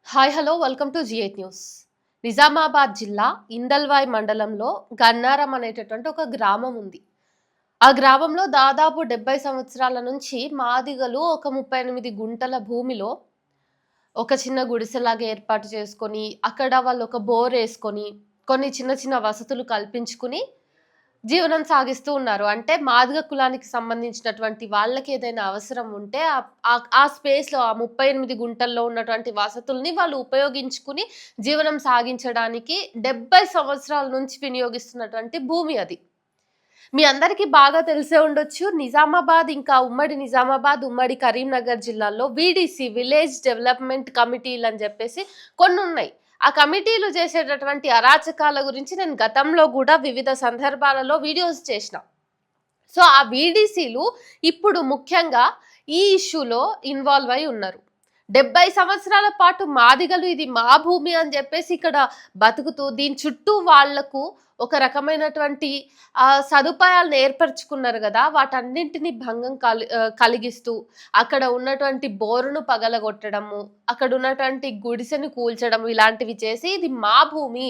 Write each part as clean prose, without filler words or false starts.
Hi hello welcome to జిఎయిట్ news. Nizamabad జిల్లా ఇందల్వాయ్ మండలంలో గన్నారం అనేటటువంటి ఒక గ్రామం ఉంది. ఆ గ్రామంలో దాదాపు 70 సంవత్సరాల నుంచి మాదిగలు ఒక 38 గుంటల భూమిలో ఒక చిన్న గుడిసెలాగా ఏర్పాటు చేసుకొని, అక్కడ వాళ్ళు ఒక బోరేసుకొని, కొన్ని చిన్న చిన్న వసతులు కల్పించుకుని జీవనం సాగిస్తూ ఉన్నారు. అంటే మాదిగ కులానికి సంబంధించినటువంటి వాళ్ళకి ఏదైనా అవసరం ఉంటే ఆ స్పేస్‌లో ఆ 38 గుంటల్లో ఉన్నటువంటి వసతుల్ని వాళ్ళు ఉపయోగించుకుని జీవనం సాగించడానికి 70 సంవత్సరాల నుంచి వినియోగిస్తున్నటువంటి భూమి అది. మీ అందరికీ బాగా తెలిసే ఉండొచ్చు. నిజామాబాద్ ఇంకా ఉమ్మడి నిజామాబాద్, ఉమ్మడి కరీంనగర్ జిల్లాల్లో వీడీసీ విలేజ్ డెవలప్‌మెంట్ కమిటీలని జెప్పేసి కొన్నున్నాయి. ఆ కమిటీలు చేసేటటువంటి అరాచకాల గురించి నేను గతంలో గూడా వివిధ సందర్భాలలో వీడియోస్ చేసిన. సో, ఆ వీడీసీలు ఇప్పుడు ముఖ్యంగా ఈ ఇష్యూలో ఇన్వాల్వ్ అయ్యి ఉన్నారు. 70 సంవత్సరాల పాటు మాదిగలు ఇది మా భూమి అని జెప్పేసి ఇక్కడ బతుకుతూ, దీని చుట్టూ వాళ్లకు ఒక రకమైనటువంటి సదుపాయాలను ఏర్పరచుకున్నారు గదా! వాటన్నింటిని భంగం కలిగిస్తూ, అక్కడ ఉన్నటువంటి బోరును పగలగొట్టడము, అక్కడ ఉన్నటువంటి గుడిసెను కూల్చడం ఇలాంటివి చేసి ఇది మా భూమి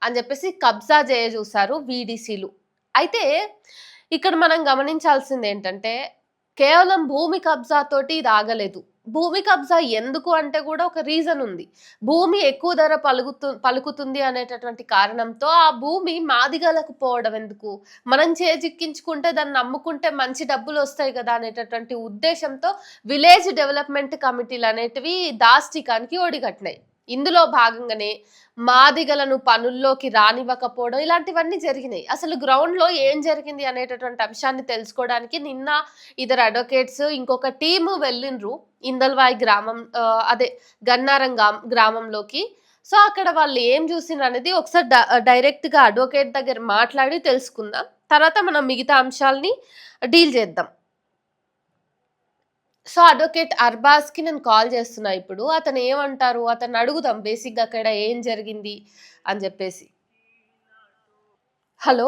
అని జెప్పేసి కబ్జా జేయజూసారు వీడీసీలు. అయితే ఇక్కడ మనం గమనించాల్సిందేంటంటే, కేవలం భూమి కబ్జాతోటి ఇది ఆగలేదు. భూమి కబ్జా ఎందుకు అంటే గూడా ఒక రీజన్ ఉంది. భూమి ఎక్కువ ధర పలుకుతుంది అనేటటువంటి కారణంతో ఆ భూమి మాదిగలకు పోవడం ఎందుకు? మనం చేజిక్కించుకుంటే దాన్ని అమ్ముకుంటే మంచి డబ్బులొస్తాయి గదా! అనేటటువంటి ఉద్దేశంతో విలేజ్ డెవలప్‌మెంట్ కమిటీలనేటివి దాష్టీకానికి ఒడిగట్టినాయి. ఇందులో భాగంగానే మాదిగలను పనుల్లోకి రానివ్వకపోవడం ఇలాంటివన్నీ జరిగినాయి. అసలు గ్రౌండ్‌లో ఏం జరిగింది అనేటటువంటి అంశాన్ని తెలుసుకోవడానికి నిన్న ఇద్దరు అడ్వకేట్స్ ఇంకొక టీము వెళ్ళిండ్రు ఇందల్వాయి గ్రామం అదే గన్నారం గ్రామంలోకి. సో, అక్కడ వాళ్ళు ఏం చూసిండ్రనేది ఒకసారి డైరెక్ట్‌గా అడ్వకేట్ దగ్గర మాట్లాడి తెలుసుకుందాం. తర్వాత మనం మిగతా అంశాల్ని డీల్ చేద్దాం. సో, అడ్వకేట్ అర్బాజ్‌కి నేను కాల్ చేస్తున్నా ఇప్పుడు. అతను ఏమంటారు? అతన్ని అడుగుదాం బేసిక్‌గా అక్కడ ఏం జరిగింది అని జెప్పేసి. హలో!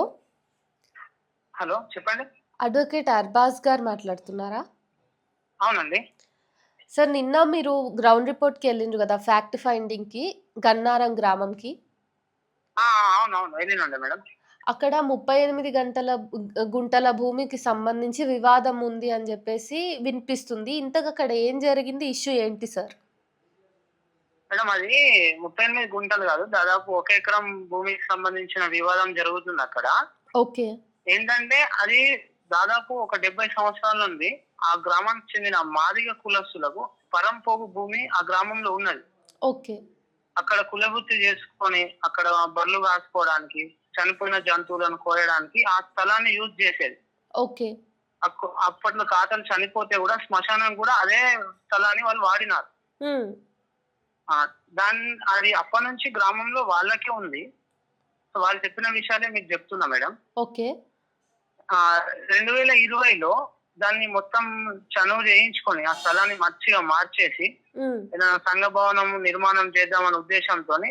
హలో! చెప్పండి. అడ్వకేట్ అర్బాజ్ గారు మాట్లాడుతున్నారా? అవునండి. సార్ నిన్న మీరు గ్రౌండ్ రిపోర్ట్‌కెళ్ళిండ్రు గదా! ఫ్యాక్ట్ ఫైండింగ్‌కి గన్నారం గ్రామంకి. అవునవును. ఎల్లినుండే మేడం. అక్కడ 38 గుంటల భూమికి సంబంధించి వివాదం ఉంది అని జెప్పేసి వినిపిస్తుంది. ఇంతగా అక్కడ ఏం జరిగింది? ఇష్యూ ఏంటి సార్? మేడం అది 38 గుంటలు గాదు. దాదాపు 1 ఎకరం భూమికి సంబంధించిన వివాదం జరుగుతుందక్కడ. ఓకే. ఏంటంటే అది దాదాపు ఒక 70 సంవత్సరాల నుండి ఆ గ్రామానికి చెందిన మాదిగ కులస్తులకు పరంపోగు భూమి ఆ గ్రామంలో ఉన్నది. ఓకే. అక్కడ కులవృత్తి చేసుకొని, అక్కడ బర్రెలు కాసుకోవడానికి, చనిపోయిన జంతువులను కోయడానికి ఆ స్థలాన్ని యూజ్ చేసేది. ఓకే. అప్పట్లో తాతలు చనిపోతే గూడా శ్మశానం గూడా అదే స్థలాన్ని వాళ్ళు వాడినారు. హ్మ్. అది అప్పటినుంచి గ్రామంలో వాళ్ళకే ఉంది. సో, వాళ్ళు చెప్పిన విషయాలే మీకు చెప్తున్నా మేడం. ఓకే. 2020లో దాన్ని మొత్తం చనువు చేయించుకొని ఆ స్థలాన్ని మంచిగా మార్చేసి ఏదైనా సంఘ భవనం నిర్మాణం చేద్దామనే ఉద్దేశంతోని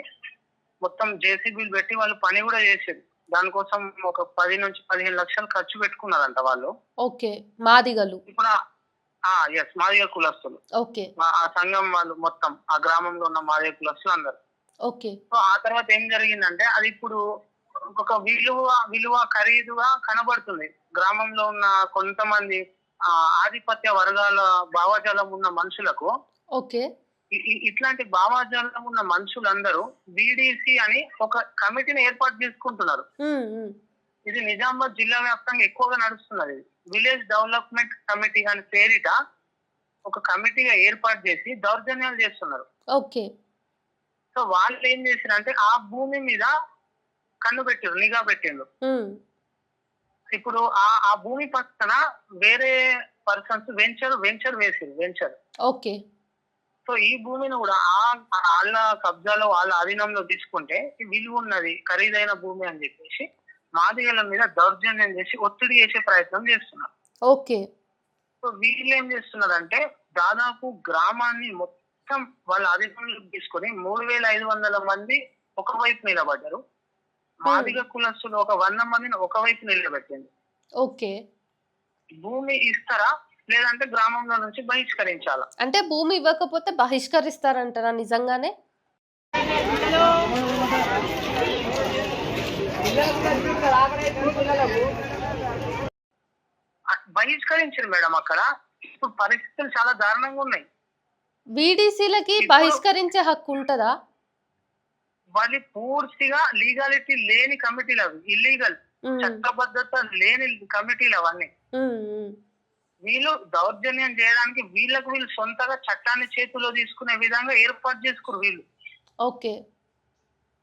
మొత్తం జేసీబీలు పెట్టి వాళ్ళు పని కూడా చేసేది. దానికోసం ఒక 10 నుంచి 15 లక్షలు ఖర్చు పెట్టుకున్నారంట వాళ్ళు. ఓకే. మాదిగలు. ఇప్పుడు మాదిగ కులస్తులు. ఓకే. ఆ సంఘం వాళ్ళు మొత్తం ఆ గ్రామంలో ఉన్న మాదిగ కులస్తులు అందరు. ఓకే. సో, ఆ తర్వాత ఏం జరిగిందంటే అది ఇప్పుడు ఒక విలువ ఖరీదుగా కనబడుతుంది. గ్రామంలో ఉన్న కొంతమంది ఆధిపత్య వర్గాల భావజాలం ఉన్న మనుషులకు. ఓకే. ఇట్లాంటి భావజాలం ఉన్న మనుషులందరూ బీడీసీ అని ఒక కమిటీని ఏర్పాటు చేసుకుంటున్నారు. ఇది నిజామాబాద్ జిల్లా వ్యాప్తంగా ఎక్కువగా నడుస్తున్నది. విలేజ్ డెవలప్‌మెంట్ కమిటీ అని పేరిట ఒక కమిటీగా ఏర్పాటు చేసి దౌర్జన్యాలు చేస్తున్నారు. ఓకే. సో, వాళ్ళు ఏం చేసిరంటే ఆ భూమి మీద కన్ను పెట్టిండ్రు, నిఘా పెట్టిండ్రు. ఇప్పుడు ఆ భూమి పక్కన వేరే పర్సన్స్ వెంచర్ వేసిర్రు. ఓకే. సో, ఈ భూమిని కూడా వాళ్ళ కబ్జాలో వాళ్ళ ఆధీనంలో తీసుకుంటే విలువ ఉన్నది, ఖరీదైన భూమి అని చెప్పేసి మాదిగల మీద దౌర్జన్యం చేసి ఒత్తిడి చేసే ప్రయత్నం చేస్తున్నారు. ఓకే. సో, వీళ్ళు ఏం చేస్తున్నారంటే దాదాపు గ్రామాన్ని మొత్తం వాళ్ళ ఆధీనంలో తీసుకొని 3500 మంది ఒకవైపు నిలబడ్డారు. మాదిగ కులస్తులు ఒక 100 మందిని ఒకవైపు నిలబెట్టింది. ఓకే. భూమి ఇస్తారా లేదంటే గ్రామంలో నుంచి బహిష్కరించాలా? అంటే భూమి ఇవ్వకపోతే బహిష్కరిస్తారంటారా నిజంగానే? బహిష్కరించారు మేడం అక్కడ. ఇప్పుడు పరిస్థితులు చాలా దారుణంగా ఉన్నాయి. వీడీసీలకి ఇప్పుడు బహిష్కరించే హక్కు ఉంటదా? వాళ్ళు పూర్తిగా లీగాలిటీ లేని కమిటీలు అవి, ఇల్లీగల్, ఉమ్, చట్టబద్ధత లేని కమిటీలు అవన్నీ. ఉమ్, ఉమ్. వీళ్ళు దౌర్జన్యం చేయడానికి వీళ్ళు సొంతగా చట్టాన్ని చేతిలో తీసుకునే విధంగా ఏర్పాటు చేసుకురు వీళ్ళు. ఓకే.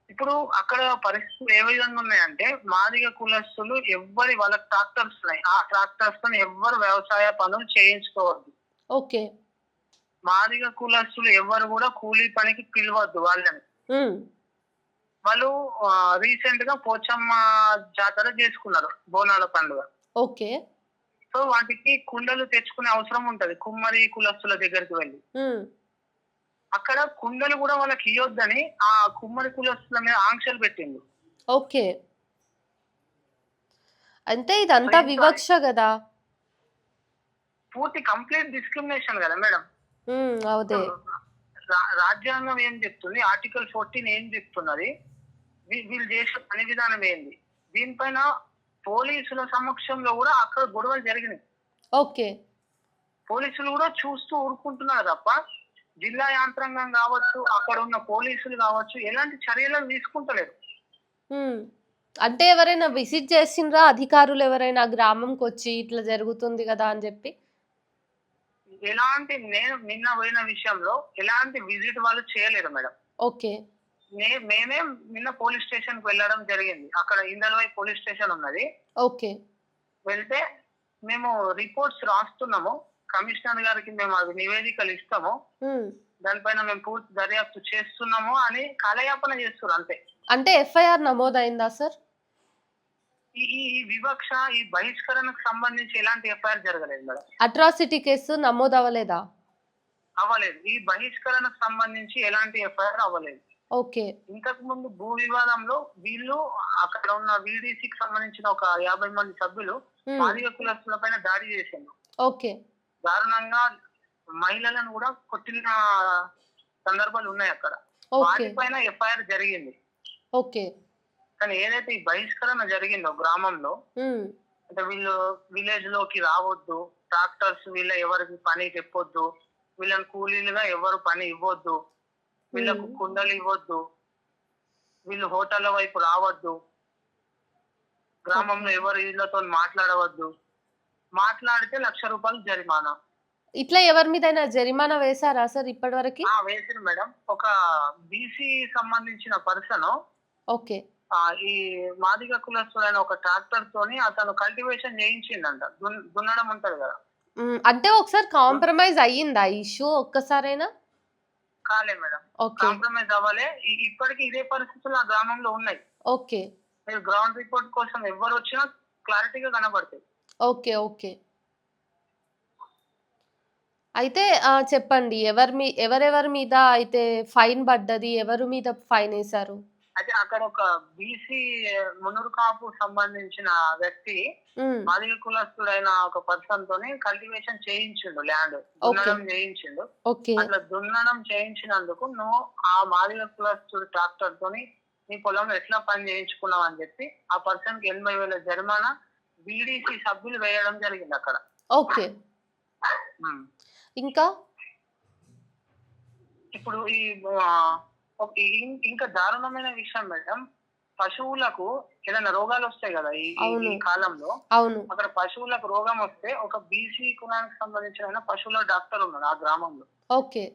ఇప్పుడు అక్కడ పరిస్థితులు ఏ విధంగా ఉన్నాయంటే, మాదిగ కులస్తులు ఎవ్వరి వాళ్ళకి ట్రాక్టర్స్ ఉన్నాయి, ఆ ట్రాక్టర్స్ తో ఎవ్వరు వ్యవసాయ పనులు చేయించుకోవద్దు. ఓకే. మాదిగ కులస్తులు ఎవ్వరు కూడా కూలీ పనికి పిలవద్దు వాళ్ళని. ఉమ్, వాళ్ళు రీసెంట్ గా పోచమ్మ జాతర చేసుకున్నారు, బోనాల పండుగ. ఓకే. సో వాటికి కుండలు తెచ్చుకునే అవసరం ఉంటది కుమ్మరి కులస్తుల దగ్గరికి వెళ్ళి. ఉమ్, అక్కడ కుండలు కూడా వాళ్ళకి ఇవ్వద్దని ఆ కుమ్మరి కులస్తుల మీద ఆంక్షలు పెట్టింది. ఓకే. అంటే ఇదంతా వివక్ష కదా. పూర్తి కంప్లీట్ డిస్క్రిమినేషన్ కదా మేడం. అవుదే. రాజ్యాంగం ఏం చెప్తుంది, ఆర్టికల్ 14 ఏం చెప్తున్నది, వీళ్ళు చేసే పని విధానం ఏంది, దీనిపైన పోలీసుల సమక్షంలో కూడా అక్కడ గొడవలు జరిగినాయి. ఓకే. పోలీసులు కూడా చూస్తూ ఊరుకుంటున్నారు తప్ప జిల్లా యంత్రాంగం కావచ్చు, అక్కడ ఉన్న పోలీసులు కావచ్చు, ఎలాంటి చర్యలు తీసుకుంటలేరు. ఉమ్. అంటే ఎవరైనా విజిట్ చేసిండ్రా అధికారులు, ఎవరైనా గ్రామంకి వచ్చి ఇట్లా జరుగుతుంది కదా అని చెప్పి? ఎలాంటి, నేను నిన్న పోయిన విషయంలో ఎలాంటి విజిట్ వాళ్ళు చేయలేరు మేడం. ఓకే. మేమే నిన్న పోలీస్ స్టేషన్ కి వెళ్ళడం జరిగింది. అక్కడ ఇందల్వై పోలీస్ స్టేషన్ ఉన్నది. ఓకే. వెళ్తే మేము రిపోర్ట్స్ రాస్తున్నాము, కమిషనర్ గారికి మేము అవి నివేదికలు ఇస్తాము, ఉమ్. దానిపైన మేము పూర్తి దర్యాప్తు చేస్తున్నాము అని కాలయాపన చేస్తున్నారు అంతే. అంటే ఎఫ్ఐఆర్ నమోదైందా సార్? ఈ వివక్ష, ఈ బహిష్కరణకు సంబంధించి ఎలాంటి ఎఫ్ఐఆర్ జరగలేదు మేడం. అట్రాసిటీ కేసు నమోదు అవ్వలేదా? అవ్వలేదు. ఈ బహిష్కరణకు సంబంధించి ఎలాంటి ఎఫ్ఐఆర్ అవ్వలేదు. ఓకే. ఇంతకు ముందు భూ వివాదంలో వీళ్ళు అక్కడ ఉన్న వీడీసీకి సంబంధించిన ఒక 50 మంది సభ్యులు మాదిగ కులస్తుల పైన దాడి చేసిండు. ఓకే. దారుణంగా మహిళలను కూడా కొట్టిన సందర్భాలు ఉన్నాయి అక్కడ. వాటిపైన ఎఫ్ఐఆర్ జరిగింది. ఓకే. కానీ ఏదైతే ఈ బహిష్కరణ జరిగిందో గ్రామంలో, అంటే వీళ్ళు విలేజ్ లోకి రావద్దు, ట్రాక్టర్స్ వీళ్ళ ఎవరికి పని చెప్పొద్దు, వీళ్ళని కూలీలుగా ఎవరు పని ఇవ్వద్దు, వీళ్ళకు కుండలు ఇవ్వద్దు, వీళ్ళు హోటళ్ల వైపు రావద్దు, గ్రామంలో ఎవరు వీళ్ళతో మాట్లాడవద్దు, మాట్లాడితే 1,00,000 రూపాయలు జరిమానా. ఇట్లా ఎవరి మీద జరిమానా వేశారా సార్ ఇప్పటి వరకు? వేసారు మేడం. ఒక బీసీ సంబంధించిన పర్సన్ ఓకే. ఈ మాదిగ కులస్తుడైన ఒక ట్రాక్టర్ తోని అతను కల్టివేషన్ చేయించిందంట, దున్నడం ఉంటది కదా. అంటే ఒకసారి కాంప్రమైజ్ అయ్యిందా ఇష్యూ ఒక్కసారైనా? కాలే మేడం, కాంప్రమైజ్ అవ్వలే. ఇప్పటికి ఇదే పరిస్థితులు ఆ గ్రామంలో ఉన్నాయి. ఓకే. మీరు గ్రౌండ్ రిపోర్ట్ కోసం ఎవరు వచ్చినా క్లారిటీగా కనబడతాయి. ఓకే. ఓకే. అయితే చెప్పండి, ఎవరెవరి మీద అయితే ఫైన్ పడ్డది, ఎవరి మీద ఫైన్ వేశారు? అయితే అక్కడ ఒక బీసీ మునురు కాపు సంబంధించిన వ్యక్తి మాదిగ కులస్తుడైన ఒక పర్సన్ తోని కల్టివేషన్ చేయించిండు, ల్యాండ్ దున్నడం చేయించిండు. అట్లా దున్నడం చేయించినందుకు నువ్వు ఆ మాదిగ కులస్తుడు ట్రాక్టర్ తోని నీ పొలంలో ఎట్లా పని చేయించుకున్నావు అని చెప్పి ఆ పర్సన్ కి 80,000 జరిమానా బీడీసీ సభ్యులు వేయడం జరిగింది అక్కడ. ఓకే. ఇంకా ఇప్పుడు ఇంకా దారుణమైన విషయం మేడం, పశువులకు ఏదైనా రోగాలు వస్తాయి కదా ఈ కాలంలో. అక్కడ పశువులకు రోగం వస్తే ఒక బీసీ కులానికి సంబంధించిన పశువుల డాక్టర్ ఉన్నాడు ఆ గ్రామంలో. ఓకే.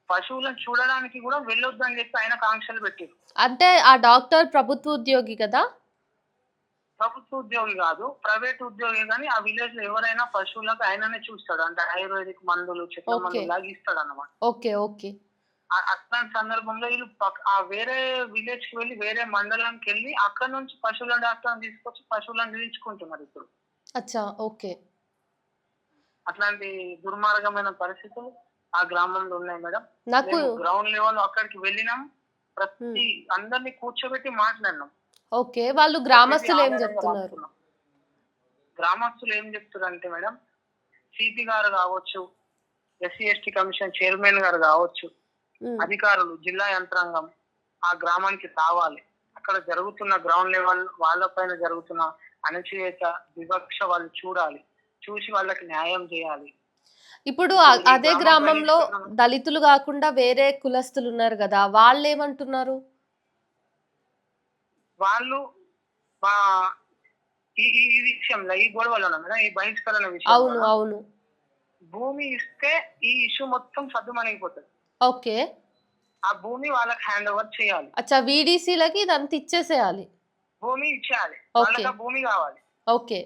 పశువులను చూడడానికి కూడా వెళ్ళొద్దు అని చెప్పి ఆయన ఆంక్షలు పెట్టారు. అంటే ఆ డాక్టర్ ప్రభుత్వ ఉద్యోగి కదా? ప్రభుత్వ ఉద్యోగి కాదు, ప్రైవేట్ ఉద్యోగి. కానీ ఆ విలేజ్ లో ఎవరైనా పశువులకు ఆయననే చూస్తాడు, అంటే ఆయుర్వేదిక్ మందులు, చెట్ల మందులు లాగా ఇస్తాడు అన్నమాట. ఓకే. ఓకే. అట్లాంటి సందర్భంలో వీళ్ళు వేరే విలేజ్ కి వెళ్ళి వేరే మండలానికి వెళ్ళి అక్కడ నుంచి పశువుల డాక్టర్ తీసుకొచ్చి పశువులను నిలుచుకుంటున్నారు ఇప్పుడు. అచ్చా. ఓకే. అట్లాంటి దుర్మార్గమైన పరిస్థితులు ఆ గ్రామంలో ఉన్నాయి మేడం. నాకు గ్రౌండ్ లెవెల్ అక్కడికి వెళ్ళినాం, ప్రతి అందరినీ కూర్చోబెట్టి మాట్లాడినాం. ఓకే. వాళ్ళు గ్రామస్తులు ఏం చెప్తున్నారు? గ్రామస్తులు ఏం చెప్తున్నారు అంటే మేడం, సిపి గారు కావచ్చు, ఎస్సీ ఎస్టీ కమిషన్ చైర్మన్ గారు కావచ్చు, అధికారులు, జిల్లా యంత్రాంగం ఆ గ్రామానికి రావాలి. అక్కడ జరుగుతున్న గ్రౌండ్ లెవెల్ వాళ్ళపైన జరుగుతున్న అణచివేత, వివక్ష వాళ్ళు చూడాలి. చూసి వాళ్ళకి న్యాయం చేయాలి. ఇప్పుడు ఇప్పుడు ఈ అదే గ్రామ గ్రామంలో బహిష్కరణ దళితులు కాకుండా వేరే కులస్తులు ఉన్నారు కదా, వాళ్ళు ఏమంటున్నారు? వాళ్ళు మా ఈ ఈ విషయంలో, ఈ గొడవలో కదా, ఈ బహిష్కరణ అవును విషయంలో అవును. భూమి ఇస్తే ఈ ఇష్యూ మొత్తం సద్దుమణిగిపోతుంది. ఓకే. ఆ భూమి వాళ్ళకి హ్యాండ్ ఓవర్ చేయాలి. అచ్చా, వీడీసీలకి ఇదంతా ఇచ్చేసేయాలి. భూమి ఇచ్చేయాలి. ఓకే. వాళ్ళకి ఆ భూమి కావాలి. ఓకే.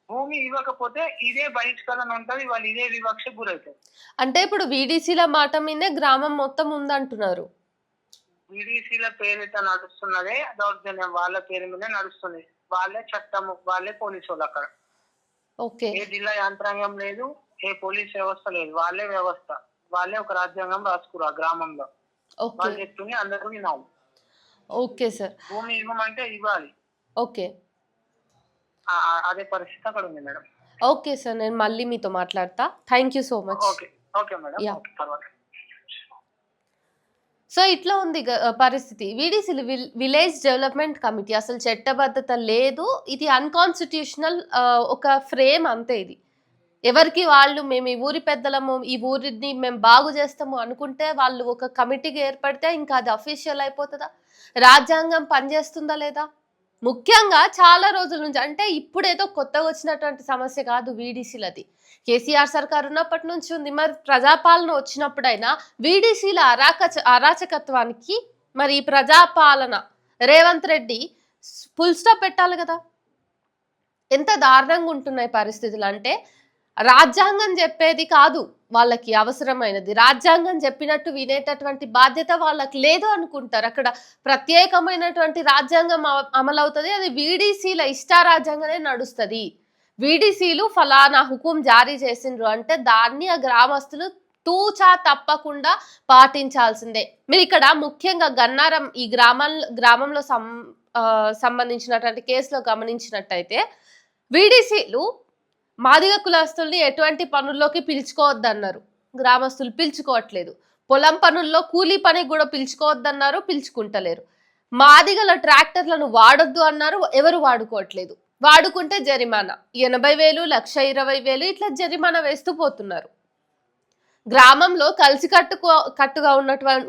భూమి ఇవ్వకపోతే ఇదే బహిష్కరణ ఉంటది. వాళ్ళు ఇదే వివక్ష గురవుతారు. అంటే ఇప్పుడు వీడీసీల మాట మీదే గ్రామం మొత్తం ఉందంటున్నారు. విడిసిల పేరిట నడుస్తున్నదే దౌర్జన్యం. వాళ్ళ పేరు మీద నడుస్తుంది. వాళ్ళే చట్టము, వాళ్ళే పోలీసు వాళ్ళు. అక్కడ ఓకే. ఏ జిల్లా యంత్రాంగం లేదు, ఏ పోలీస్ వ్యవస్థ లేదు. వాళ్ళే వ్యవస్థ. వాళ్ళే ఒక రాజ్యాంగం రాసుకురు ఆ గ్రామంలో. ఓకే. వాళ్ళు చెప్తుంది అందరూ వినాలి. Okay sir. భూమి ఇవ్వమంటే ఇవ్వాలి. ఓకే. అదే పరిస్థితి అక్కడ ఉంది మేడం. ఓకే సార్, నేను మళ్ళీ మీతో మాట్లాడతా. Thank you so much. Okay okay madam. Yeah. Okay, తర్వాత సో ఇట్లా ఉంది పరిస్థితి. వీడీసీలు విలేజ్ డెవలప్మెంట్ కమిటీ అసలు చట్టబద్ధత లేదు. ఇది అన్కాన్స్టిట్యూషనల్ ఒక ఫ్రేమ్ అంతే. ఇది ఎవరికి వాళ్ళు మేము ఈ ఊరి పెద్దలము, ఈ ఊరిని మేము బాగు చేస్తాము అనుకుంటే వాళ్ళు ఒక కమిటీకి ఏర్పడితే ఇంకా అది అఫీషియల్ అయిపోతుందా? రాజ్యాంగం పనిచేస్తుందా లేదా? ముఖ్యంగా చాలా రోజుల నుంచి, అంటే ఇప్పుడేదో కొత్తగా వచ్చినటువంటి సమస్య కాదు వీడీసీలది. కేసీఆర్ సర్కార్ ఉన్నప్పటి నుంచి ఉంది. మరి ప్రజాపాలన వచ్చినప్పుడైనా వీడీసీల అరాచకత్వానికి మరి ఈ ప్రజాపాలన రేవంత్ రెడ్డి ఫుల్ స్టాప్ పెట్టాలి కదా. ఎంత దారుణంగా ఉంటున్నాయి పరిస్థితులు అంటే, రాజ్యాంగం చెప్పేది కాదు వాళ్ళకి అవసరమైనది, రాజ్యాంగం చెప్పినట్టు వినేటటువంటి బాధ్యత వాళ్ళకి లేదు అనుకుంటారు. అక్కడ ప్రత్యేకమైనటువంటి రాజ్యాంగం అమలవుతుంది. అది వీడీసీల ఇష్టారాజ్యంగానే నడుస్తుంది. వీడీసీలు ఫలానా హుకుం జారీ చేసిండ్రు అంటే దాన్ని ఆ గ్రామస్తులు తూచా తప్పకుండా పాటించాల్సిందే. మీరు ఇక్కడ ముఖ్యంగా గన్నారం ఈ గ్రామంలో సంబంధించినటువంటి కేసులో గమనించినట్టయితే వీడీసీలు మాదిగ కులస్తుల్ని ఎటువంటి పనుల్లోకి పిలుచుకోవద్దన్నారు. గ్రామస్తులు పిలుచుకోవట్లేదు. పొలం పనుల్లో కూలీ పనికి కూడా పిలుచుకోవద్దన్నారు, పిలుచుకుంటలేరు. మాదిగల ట్రాక్టర్లను వాడొద్దు అన్నారు, ఎవరు వాడుకోవట్లేదు. వాడుకుంటే జరిమానా 80,000, 1,20,000 ఇట్లా జరిమానా వేస్తూ పోతున్నారు. గ్రామంలో కట్టుగా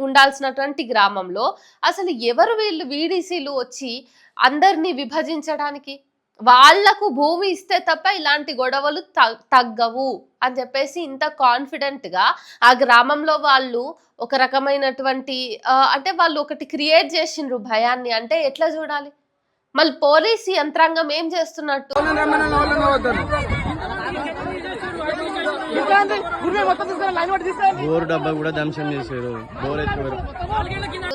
ఉండాల్సినటువంటి గ్రామంలో అసలు ఎవరు వీళ్ళు వీడీసీలు వచ్చి అందరినీ విభజించడానికి? వాళ్లకు భూమి ఇస్తే తప్ప ఇలాంటి గొడవలు తగ్గవు అని చెప్పేసి ఇంత కాన్ఫిడెంట్ గా ఆ గ్రామంలో వాళ్ళు ఒక రకమైనటువంటి అంటే వాళ్ళు ఒకటి క్రియేట్ చేసిండ్రు భయాన్ని. అంటే ఎట్లా చూడాలి? మళ్ళీ పోలీసు యంత్రాంగం ఏం చేస్తున్నట్టు?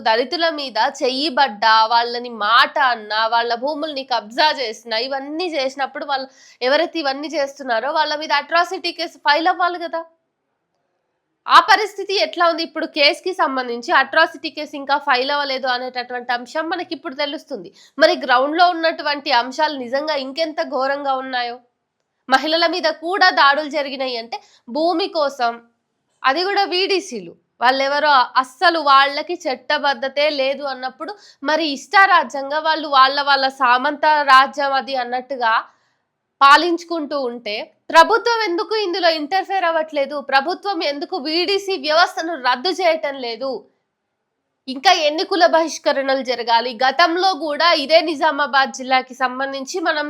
దళితుల మీద చెయ్యిబడ్డా, వాళ్ళని మాట అన్నా, వాళ్ళ భూముల్ని కబ్జా చేసినా, ఇవన్నీ చేసినప్పుడు వాళ్ళు ఎవరైతే ఇవన్నీ చేస్తున్నారో వాళ్ళ మీద అట్రాసిటీ కేసు ఫైల్ అవ్వాలి కదా. ఆ పరిస్థితి ఎట్లా ఉంది? ఇప్పుడు కేసుకి సంబంధించి అట్రాసిటీ కేసు ఇంకా ఫైల్ అవ్వలేదు అనేటటువంటి అంశం మనకి ఇప్పుడు తెలుస్తుంది. మరి గ్రౌండ్ లో ఉన్నటువంటి అంశాలు నిజంగా ఇంకెంత ఘోరంగా ఉన్నాయో. మహిళల మీద కూడా దాడులు జరిగినాయి అంటే భూమి కోసం, అది కూడా వీడీసీలు వాళ్ళెవరో అస్సలు వాళ్ళకి చట్టబద్ధతే లేదు అన్నప్పుడు మరి ఇష్టారాజ్యంగా వాళ్ళు వాళ్ళ సామంత రాజ్యం అది అన్నట్టుగా పాలించుకుంటూ ఉంటే ప్రభుత్వం ఎందుకు ఇందులో ఇంటర్ఫేర్ అవ్వట్లేదు? ప్రభుత్వం ఎందుకు వీడీసీ వ్యవస్థను రద్దు చేయటం లేదు? ఇంకా ఎన్ని కుల బహిష్కరణలు జరగాలి? గతంలో కూడా ఇదే నిజామాబాద్ జిల్లాకి సంబంధించి మనం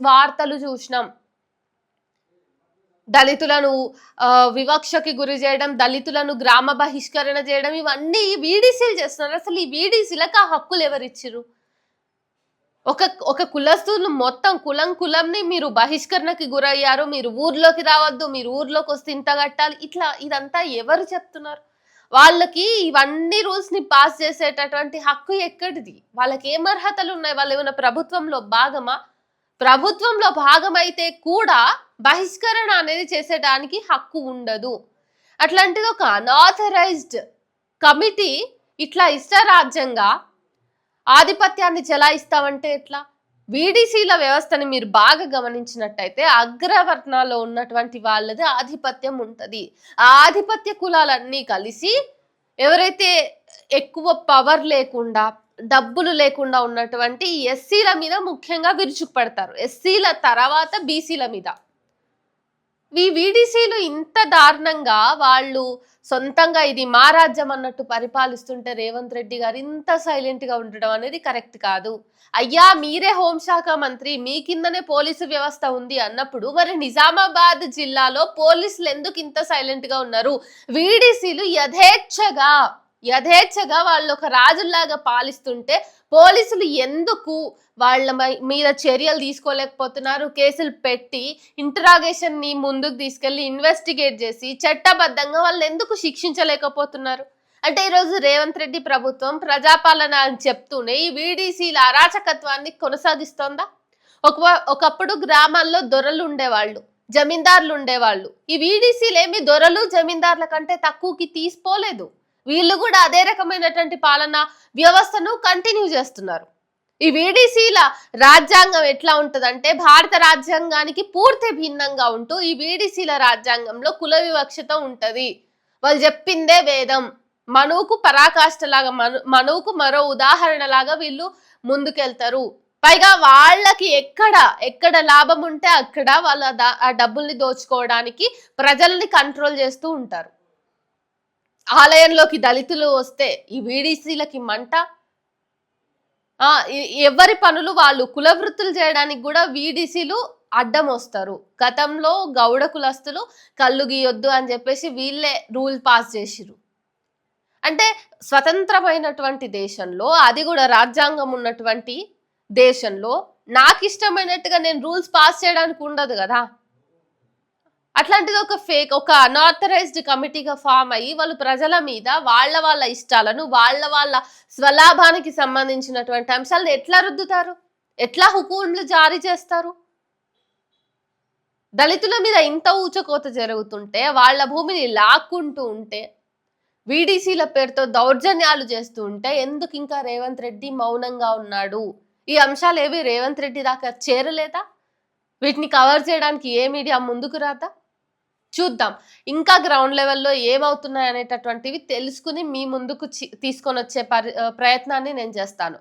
వార్తలు చూసినాం. దళితులను వివక్షకి గురి చేయడం, దళితులను గ్రామ బహిష్కరణ చేయడం, ఇవన్నీ వీడీసీలు చేస్తున్నారు. అసలు ఈ వీడీసీలకు ఆ హక్కులు ఎవరిచ్చిరు? ఒక కులస్తులు మొత్తం కులంని మీరు బహిష్కరణకి గురయ్యారు, మీరు ఊర్లోకి రావద్దు, మీరు ఊర్లోకి వస్తే ఇంత కట్టాలి, ఇట్లా ఇదంతా ఎవరు చెప్తున్నారు? వాళ్ళకి ఇవన్నీ రూల్స్ ని పాస్ చేసేటటువంటి హక్కు ఎక్కడిది? వాళ్ళకి ఏం అర్హతలు ఉన్నాయి? వాళ్ళు ఏమైనా ప్రభుత్వంలో భాగమా? ప్రభుత్వంలో భాగమైతే కూడా బహిష్కరణ అనేది చేసేటానికి హక్కు ఉండదు. అట్లాంటిది ఒక అన్ఆథరైజ్డ్ కమిటీ ఇట్లా ఇష్టారాజ్యంగా ఆధిపత్యాన్ని చెలాయిస్తామంటే ఎట్లా? వీడీసీల వ్యవస్థని మీరు బాగా గమనించినట్టయితే అగ్రవర్ణాల్లో ఉన్నటువంటి వాళ్ళది ఆధిపత్యం ఉంటుంది. ఆ ఆధిపత్య కులాలన్నీ కలిసి ఎవరైతే ఎక్కువ పవర్ లేకుండా డబ్బులు లేకుండా ఉన్నటువంటి ఎస్సీల మీద ముఖ్యంగా విరుచుకుపడతారు. ఎస్సీల తర్వాత బీసీల మీద. ఈ వీడీసీలు ఇంత దారుణంగా వాళ్ళు సొంతంగా ఇది మా రాజ్యం అన్నట్టు పరిపాలిస్తుంటే రేవంత్ రెడ్డి గారు ఇంత సైలెంట్ గా ఉండడం అనేది కరెక్ట్ కాదు. అయ్యా మీరే హోంశాఖ మంత్రి, మీ కిందనే పోలీసు వ్యవస్థ ఉంది అన్నప్పుడు మరి నిజామాబాద్ జిల్లాలో పోలీసులు ఎందుకు ఇంత సైలెంట్ గా ఉన్నారు? వీడీసీలు యథేచ్ఛగా వాళ్ళు ఒక రాజుల్లాగా పాలిస్తుంటే పోలీసులు ఎందుకు వాళ్ళ మీద చర్యలు తీసుకోలేకపోతున్నారు? కేసులు పెట్టి ఇంటరాగేషన్ ని ముందుకు తీసుకెళ్లి ఇన్వెస్టిగేట్ చేసి చట్టబద్ధంగా వాళ్ళు ఎందుకు శిక్షించలేకపోతున్నారు? అంటే ఈరోజు రేవంత్ రెడ్డి ప్రభుత్వం ప్రజాపాలన అని చెప్తూనే ఈ వీడీసీల అరాచకత్వాన్ని కొనసాగిస్తోందా? ఒకప్పుడు గ్రామాల్లో దొరలు ఉండేవాళ్ళు, జమీందారులు ఉండేవాళ్ళు. ఈ వీడీసీలు ఏమి దొరలు జమీందారుల కంటే తక్కువకి తీసిపోలేదు. వీళ్ళు కూడా అదే రకమైనటువంటి పాలన వ్యవస్థను కంటిన్యూ చేస్తున్నారు. ఈ వీడీసీల రాజ్యాంగం ఎట్లా ఉంటుందంటే భారత రాజ్యాంగానికి పూర్తి భిన్నంగా ఉంటూ ఈ వీడీసీల రాజ్యాంగంలో కుల వివక్షత ఉంటది. వాళ్ళు చెప్పిందే వేదం. మనువుకు పరాకాష్ఠలాగా మనువుకు మరో ఉదాహరణలాగా వీళ్ళు ముందుకెళ్తారు. పైగా వాళ్ళకి ఎక్కడ లాభం ఉంటే అక్కడ వాళ్ళ ఆ డబ్బుల్ని దోచుకోవడానికి ప్రజల్ని కంట్రోల్ చేస్తూ ఉంటారు. ఆలయంలోకి దళితులు వస్తే ఈ వీడీసీలకి మంట. ఎవరి పనులు వాళ్ళు కుల వృత్తులు చేయడానికి కూడా వీడీసీలు అడ్డం వస్తారు. గతంలో గౌడ కులస్తులు కళ్ళు గీయొద్దు అని చెప్పేసి వీళ్ళే రూల్ పాస్ చేసిరు. అంటే స్వతంత్రమైనటువంటి దేశంలో, అది కూడా రాజ్యాంగం ఉన్నటువంటి దేశంలో నాకు ఇష్టమైనట్టుగా నేను రూల్స్ పాస్ చేయడానికి ఉండదు కదా. అట్లాంటిది ఒక అన్ఆథరైజ్డ్ కమిటీగా ఫామ్ అయ్యి వాళ్ళు ప్రజల మీద వాళ్ళ ఇష్టాలను వాళ్ళ స్వలాభానికి సంబంధించినటువంటి అంశాలను ఎట్లా రుద్దుతారు? ఎట్లా హుకుములు జారీ చేస్తారు? దళితుల మీద ఇంత ఊచకోత జరుగుతుంటే, వాళ్ళ భూమిని లాక్కుంటూ ఉంటే, వీడీసీల పేరుతో దౌర్జన్యాలు చేస్తూ ఉంటే ఎందుకు ఇంకా రేవంత్ రెడ్డి మౌనంగా ఉన్నాడు? ఈ అంశాలు ఏవి రేవంత్ రెడ్డి దాకా చేరలేదా? వీటిని కవర్ చేయడానికి ఏ మీడియా ముందుకు రాదా? చూద్దాం. ఇంకా గ్రౌండ్ లెవెల్లో ఏమవుతున్నాయి అనేటటువంటివి తెలుసుకుని మీ ముందుకు తీసుకొని వచ్చే ప్రయత్నాన్ని నేను చేస్తాను.